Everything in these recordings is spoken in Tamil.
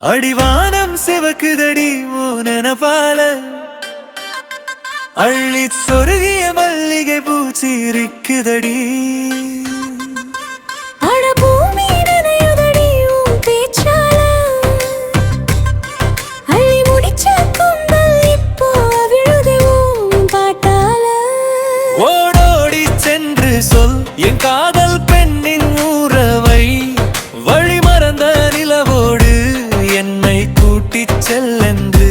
அடிவானம் சிவக்குதடி மோனபால அள்ளி சொருகிய மல்லிகை பூச்சி இருக்குதடி. ஓடோடி சென்று சொல் என் காதல் பெண்ணின் உறவை, வழி மறந்த நிலவோடு என்னை கூட்டிச் செல்லென்று.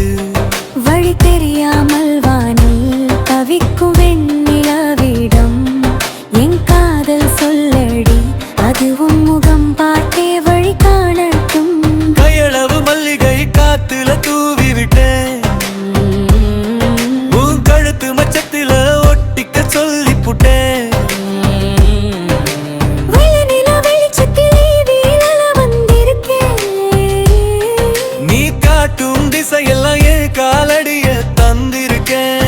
வழி தெரியாமல் வானில் தவிக்கும் வெண்ணிலவிடம் என் காதல் சொல்லடி, அதுவும் முகம் பார்த்தே வழி காணட்டும். கையளவு மல்லிகை காத்துல தூவி விட்டேன், உன் கழுத்து மச்சத்தில ஒட்டிக்க சொல்லி புட்டேன். நீ காட்டும் திசையெல்லாம் என் காலடிய தந்திருக்கேன்.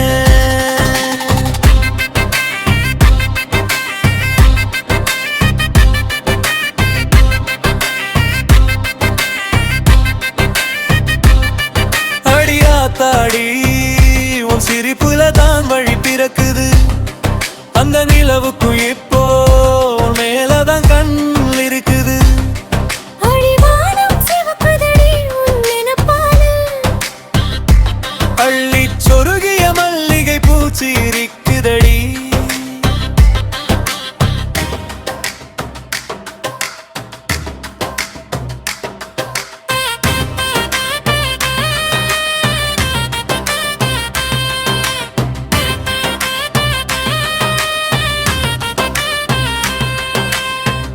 அடியாத்தாடி உன் சிரிப்புல தான் வழி பிறக்குது, அந்த நிலவுக்கும் இப்போ மேலதான் கண் இருக்குது. அள்ளி சொருகிய மல்லிகை பூச்சி இருக்குதடி.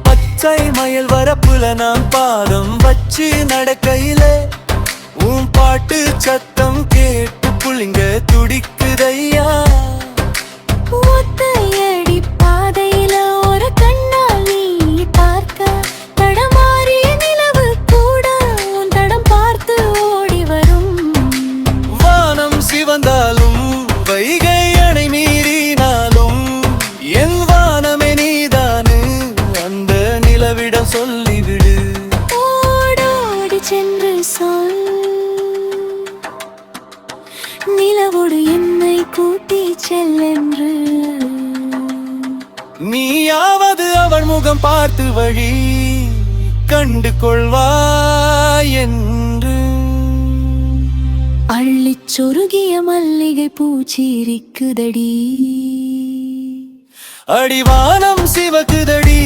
பச்சை மயில் வரப்புல நான் பாதம் வச்சு நடக்கையில உன் பாட்டு சத்தம் கேட்டு புளிங்க துடிக்குதையா. ஒத்தையடி பாதையில ஒரு கண்ணால் நீ பார்க்க, தடமாறிய நிலவு கூட உன் தடம் பார்த்து ஓடி வரும். வானம் சிவந்தாலும் வைகை அணை மீறினாலும் என் வானமே நீதானு அந்த நிலவிடம் சொல்லிவிடு. ஓடோடி சென்று சொல் நிலவோடு என்னை கூட்டி செல்லென்று. நீயாவது அவள் முகம் பார்த்து வழி கண்டு கொள்வாய் என்று. அள்ளிச் சொருகிய மல்லிகை பூச்சி இருக்குதடி, அடிவானம் சிவக்குதடி.